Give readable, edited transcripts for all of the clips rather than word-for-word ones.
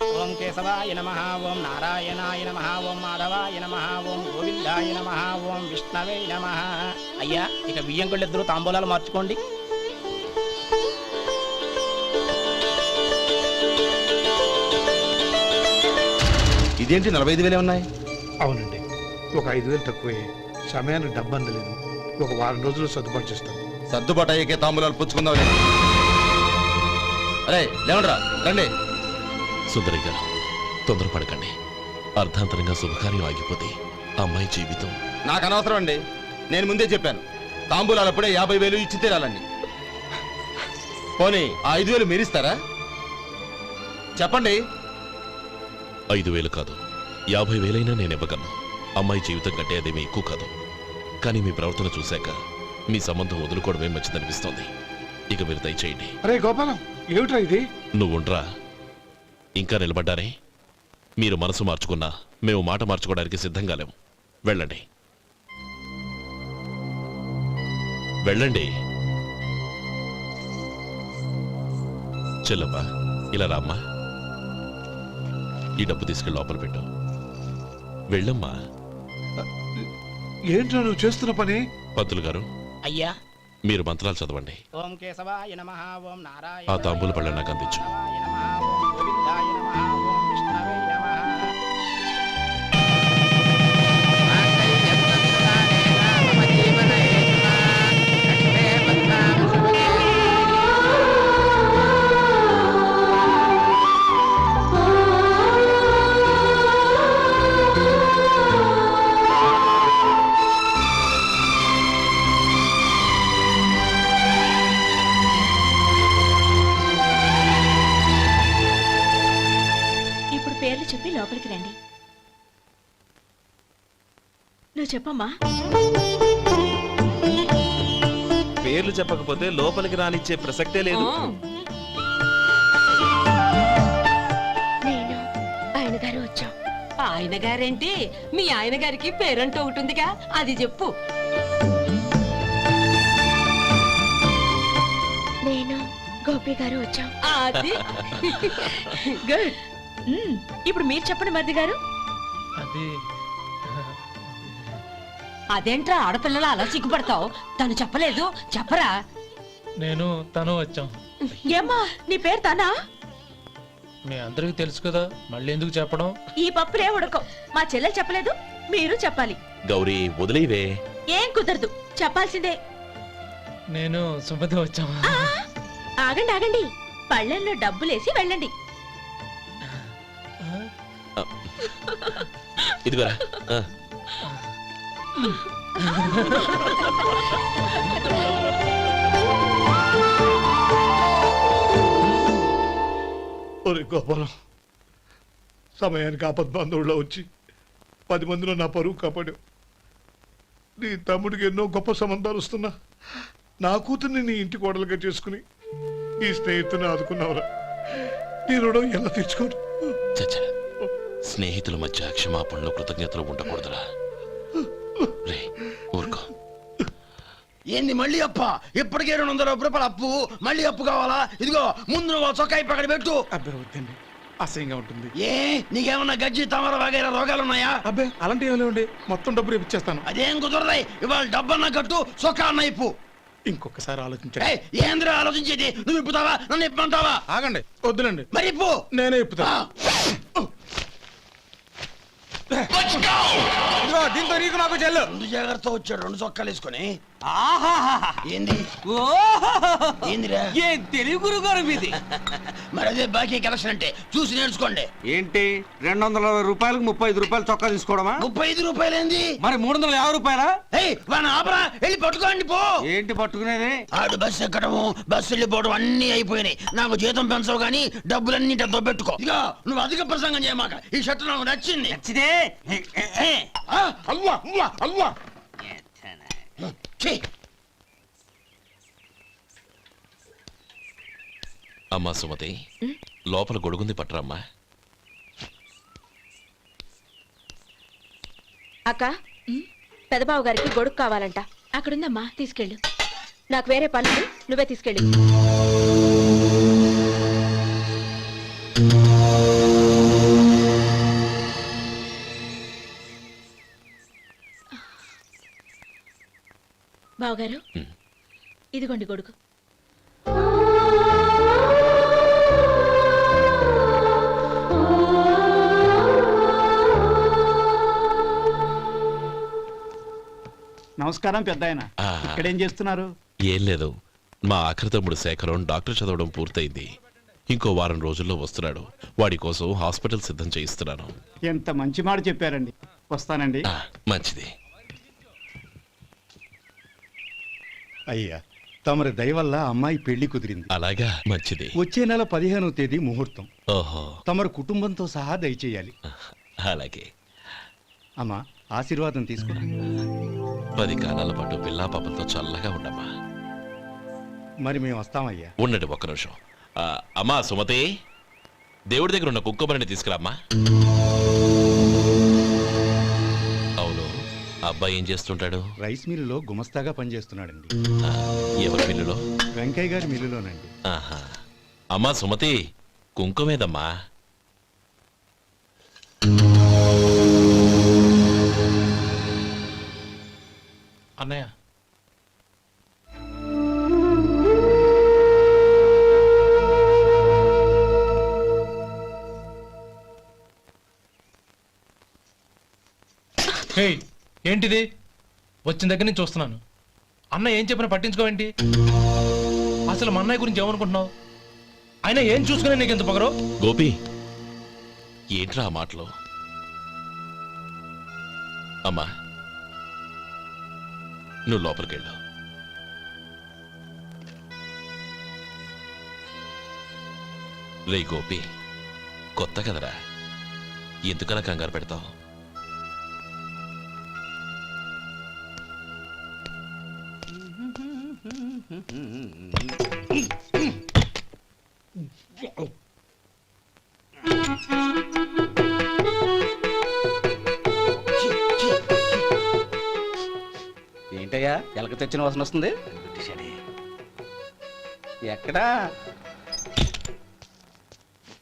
ఓం కేశవాయ నమః, ఓం నారాయణాయ నమః, ఓం మాధవాయ నమః, ఓం గోవిందాయ నమః, ఓం విష్ణవే నమః. అయ్యా, ఇక బియ్యం ఇద్దరు తాంబూలాలు మార్చుకోండి. ఇదేంటి 45,000 ఉన్నాయి? అవునండి, ఒక 5,000 తక్కువే. సమయానికి డబ్బు అందలేదు. ఒక వారం రోజులు సర్దుబాటు చేస్తాం. సర్దుబాటు అయ్యకే తాంబూలాలు పుచ్చుకుందాం. అరే లేవండ్రా, రండి. సుందరి గారు, తొందరపడకండి. అర్ధాంతరంగా శుభకార్యం ఆగిపోతే అమ్మాయి జీవితం. నాకు అనవసరం అండి, నేను ముందే చెప్పాను. తాంబూలాలు అప్పుడే 50,000 ఇచ్చి తీరాలండి. పోనీ ఆ 5,000 మీరిస్తారా? చెప్పండి. 5,000 కాదు, 50,000 నేను ఇవ్వగలను. అమ్మాయి జీవితం కంటే అదేమీ ఎక్కువ కాదు. కానీ మీ ప్రవర్తన చూశాక మీ సంబంధం వదులుకోవడమే మంచిదనిపిస్తోంది. ఇక మీరు దయచేయండి. అరే గోపాలం, ఏమిట్రా ఇది? నువ్వుండ్రా. ఇంకా నిలబడ్డారే? మీరు మనసు మార్చుకున్నా మేము మాట మార్చుకోవడానికి సిద్ధంగా లేము. వెళ్ళండి, వెళ్ళండి. చెల్లమ్మా, ఇలా రామ్మా. ఈ డబ్బు తీసుకెళ్ళి లోపల పెట్టు. వెళ్ళమ్మా. ఏంట్రా నువ్వు చేస్తున్న పని? పంతులు గారు, అయ్యా, మీరు మంత్రాలు చదవండి. ఓం కేశవాయ నమః, ఓం నారాయణ. ఆ తాంబూల పళ్ళ నాకు అందించు. గోవిందాయ నమః, ఓం విష్ణవే నమః. పేర్లు చెప్పి లోపలికి రండి. నువ్వు చెప్పమ్మా. పేర్లు చెప్పకపోతే లోపలికి రానిచ్చే ప్రసక్తే లేదు. నేను ఆయన గారు వచ్చాం. ఆయన గారేంటి? మీ ఆయన గారికి పేరంటూ ఉంటుందిగా, అది చెప్పు. నేను గోపి గారు వచ్చాం. అది గుడ్. ఇప్పుడు మీరు చెప్పండి మరిది గారు. అదేంట్రా ఆడపిల్లలు అలా సిగ్గుపడతావు? తను చెప్పలేదు, చెప్పరా. నేను తను వచ్చాం. ఏమ్మా, నీ పేరు తనా? మీ అందరికి తెలుసు కదా, మళ్ళీ ఎందుకు చెప్పడం? ఈ పప్పులే ఉడకం. మా చెల్లెలు చెప్పలేదు, మీరు చెప్పాలి. గౌరీ, వదిలేవే. ఏం కుదరదు, చెప్పాల్సిందే. నేను సుమతి వచ్చాం. ఆగండి ఆగండి, పళ్ళెంలో డబ్బులేసి వెళ్ళండి. ఇదిగోరా. ఒరే గోపాలం, సమయానికి ఆపద్బాంధవుల్లో వచ్చి 10 మందిలో నా పరువు కాపాడావు. నీ తమ్ముడికి ఎన్నో గొప్ప సంబంధాలు వస్తున్నా నా కూతుర్ని నీ ఇంటి కోడలుగా చేసుకుని నీ స్నేహితుని ఆదుకున్నావురా. నీ రుణం ఎలా తీర్చుకోరు? చచ్చా, స్నేహితుల మధ్య క్షమాపణలు కృతజ్ఞతలు ఉండకూడదురా. రే ఊరుకో. ఏంది మళ్ళీ అప్ప? ఇప్పటికే 200 రూపాయల అప్పు, మళ్ళీ అప్పు కావాలా? ఇదిగో ముందు నువ్వు చొక్కా పక్కన పెట్టు. అబ్బే వద్దండి, అసహ్యంగా ఉంటుంది. ఏ నీకేమన్నా గజ్జి తమర వగైరా రోగాలున్నాయా? అబ్బే అలాంటి ఏమీ లేవండి, మొత్తం డబ్బు రేపు ఇచ్చేస్తాను. అదేం కుదరదాయి. ఇవాళ డబ్బన్నా కట్టు, చొక్కా అన్న ఇప్పు. ఇంకొకసారి ఆలోచించండి. ఏంద్ర ఆలోచించేది? నువ్వు ఇప్పుతావా, నన్ను ఇప్పమంటావా? ఆగండి, వద్దులండి. మరి ఇప్పు. నేనే ఇప్పుతా. దీంతో నీకు నాకు చెల్లు. 2 జాగ్రత్త వచ్చాడు, 2 చొక్కాలు వేసుకొని. ఏంది ఏందిరా? ఏ తెలుగు గురుగారు మీది? మరి అదే బాకీ కలెక్షన్ అంటే చూసి నేర్చుకోండి. ఏంటి 220 రూపాయలకు 35 రూపాయలు చొక్కా తీసుకోవడమా? 35 రూపాయలు ఏంది? మరి 350 రూపాయలా? వాడిని ఆపరా, వెళ్ళి పట్టుకోండి పో. ఏంటి పట్టుకునేది? ఆడు బస్సు ఎక్కడము, బస్సు వెళ్ళిపోవడం అన్ని అయిపోయినాయి. నాకు జీతం పెంచవు గానీ డబ్బులన్నీ డబ్బు పెట్టుకో. ఇక నువ్వు అధిక ప్రసంగం చేయమాక. ఈ షర్ట్ నాకు నచ్చింది. నచ్చితే అవ్వా అవ్వా అవ్వా. అమ్మా సుమతి, లోపల గొడుగుంది, పట్టరమ్మా. అక్క, పెదబాబు గారికి గొడుగు కావాలంట. అక్కడుందమ్మా, తీసుకెళ్ళు. నాకు వేరే పనులు, నువ్వే తీసుకెళ్ళి. బావగారు ఉమ్. ఇదిగోండి గొడుగు. నమస్కారం పెద్ద ఆయన. ఆ. ఇక్కడేం చేస్తున్నారు? ఏం లేదు, మా ఆఖరి తమ్ముడు శేఖరం డాక్టర్ చదవడం పూర్తయింది. ఇంకో వారం రోజుల్లో వస్తున్నాడు. వాడి కోసం హాస్పిటల్ సిద్ధం చేయిస్తున్నాను. ఎంత మంచి మాట చెప్పారండి. వస్తానండి. ఆ, మంచిది. అయ్యా, తమరి దయ వల్ల అమ్మాయి పెళ్లి కుదిరింది. అలాగా, మంచిది. వచ్చే నెల 15వ తేదీ ముహూర్తం. ఓహో, తమరు కుటుంబంతో సహా దయచేయాలి. అలాగే. అమ్మా, ఆశీర్వాదం తీసుకో. 10 కాలాల పాటు పిల్లా పాపలతో చల్లగా ఉండమ్మా. మరి మేము వస్తామయ్యా. ఉండండి ఒక్క నిమిషం. అమ్మా సుమతి, దేవుడి దగ్గర ఉన్న కుక్కమరిని తీసుకురామ్మా. అవును, అబ్బాయి ఏం చేస్తుంటాడు? రైస్ మిల్లులో గుమస్తాగా పనిచేస్తున్నాడండి. ఆ, ఎవరి మిల్లులో? వెంకయ్య గారి మిల్లులోనండి. ఆహా. అమ్మా సుమతి, కుంకుమేదమ్మా. అన్నయ్య, హే, ఏంటిది? వచ్చిన దగ్గర నుంచి చూస్తున్నాను. అన్న ఏం చెప్పినా పట్టించుకోవేంటి? అసలు మా అన్నయ్య గురించి ఏమనుకుంటున్నావు? అయినా ఏం చూసుకునే నీకు ఎంత పొగరు? గోపి, ఏంట్రా ఆ మాటలు? అమ్మా, నువ్వు లోపలికెళ్ళు. రే గోపి, కొత్త కదరా, ఎందుకలా కంగారు పెడతావు? ఏంటయ్యా ఎలక తెచ్చిన వాసన వస్తుంది? ఎక్కడా?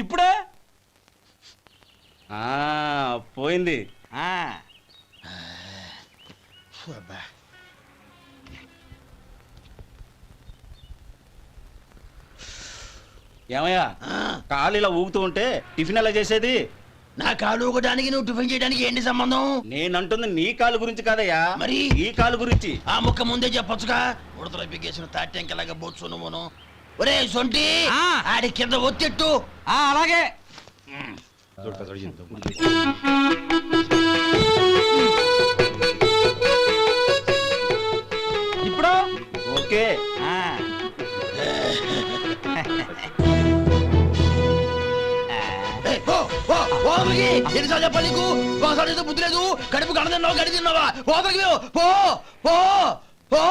ఇప్పుడే పోయింది. ఏమయ్యా, కాలు ఇలా ఊగుతూ ఉంటే టిఫిన్ ఎలా చేసేది? నా కాలు ఊగడానికి నువ్వు టిఫిన్ చేయడానికి ఏంటి సంబంధం? నేనంటుంది నీ కాలు గురించి కాదయ్యా, మరి ఈ కాలు గురించి. ఆ ముక్క ముందే చెప్పొచ్చుగా. ఉడతలో బిగ్గేసిన తాట్యంకలాగా బొచ్చు నువ్వును. ఒరే సొంటి, ఆడి కింద ఒత్తిట్టు. అలాగే. ఇప్పుడు ఓకే. ఎన్నిసార్లు చెప్పాలి నీకు? ఒకసారి బుద్ధి లేదు. కడుపు గడ తిన్నావు, గడి తిన్నావా? పోతకి పో పో పో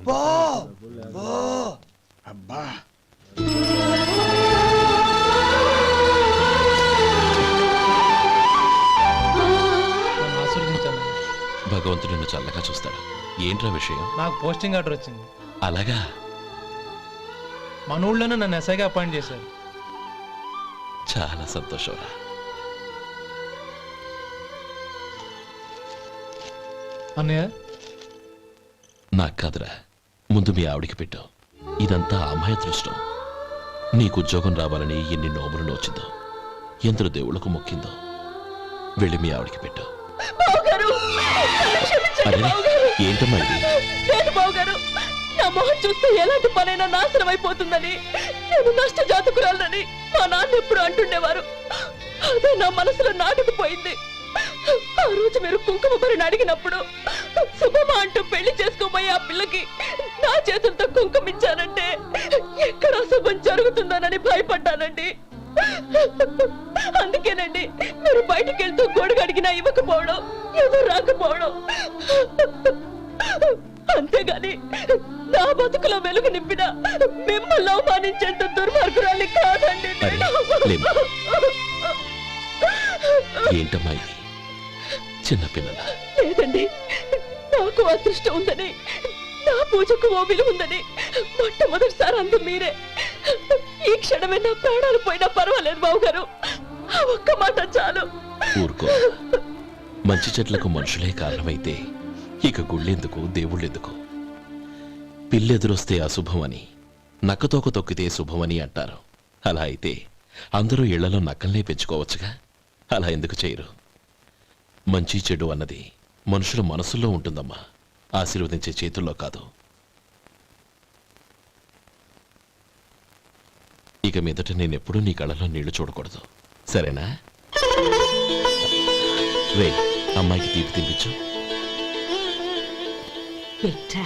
పో పో. అబ్బా, నన్ను ఆశీర్వదించాను. భగవంతుడు నిన్ను చల్లగా చూస్తాడు. ఏంట్రా విషయం? నాకు పోస్టింగ్ ఆర్డర్ వచ్చింది. అలాగా? మన ఊళ్ళోనే నన్ను ఎస్ఐగా అపాయింట్ చేశారు. చాలా సంతోషంరా. అన్నయ్య, నాకు కాదురా, ముందు మీ ఆవిడికి పెట్టు. ఇదంతా అమ్మాయి అదృష్టం. నీకు ఉద్యోగం రావాలని ఎన్ని నోములు నోచిందో, ఎందరు దేవుళ్లకు మొక్కిందో. వెళ్ళి మీ ఆవిడికి పెట్టు. అరే, ఏంటమ్మా ఇది? బావగారు, నా మొహం చూస్తే ఎలాంటి పనైనా నాశనం అయిపోతుందని, నేను నష్ట జాతకురాలని మా నాన్న ఎప్పుడు అంటుండేవారు. అదే నా మనసులో నాటుకుపోయింది. ఆ రోజు మీరు కుంకుమ భరిని అడిగినప్పుడు శుభమా అంటూ పెళ్లి చేసుకోబోయే ఆ పిల్లకి నా చేతులతో కుంకుమిచ్చానంటే ఎక్కడ శుభం జరుగుతుందోనని భయపడ్డానండి. అందుకేనండి మీరు బయటికి వెళ్తూ గొడుగు అడిగినా ఇవ్వకపోవడం, ఎవరు రాకపోవడం. అంతేగాని నా బతుకులో వెలుగు నింపిన మిమ్మల్ని అవమానించేంత దుర్మార్గురాలి కాదండి నేను. ఏంటమ్మా ఇది? చిన్నపిల్లల లేదండి, నాకు అదృష్టం ఉందని, నా పూజకు ఓ విలువ ఉందని మొట్టమొదటిసారి అందు మీరే. ఈ క్షణమే నా ప్రాణాలు పోయినా పర్వాలేదు బావగారు, ఆ ఒక్క మాట చాలు. ఊరుకో. మంచి చెట్లకు మనుషులే కారణమైతే ఇక గుళ్ళెందుకు, దేవుళ్ళెందుకు? పిల్లెదురొస్తే అశుభమని నక్కతోక తొక్కితే శుభమని అంటారు. అలా అయితే అందరూ ఇళ్లలో నక్కల్నే పెంచుకోవచ్చుగా. అలా ఎందుకు చేయరు? మంచి చెడు అన్నది మనుషుల మనసుల్లో ఉంటుందమ్మా, ఆశీర్వదించే చేతుల్లో కాదు. ఇక మీదట నేనెప్పుడూ నీ కళ్ళలో నీళ్లు చూడకూడదు, సరేనా? రే, అమ్మాయికి తీపి తినిపించు. పెట్టా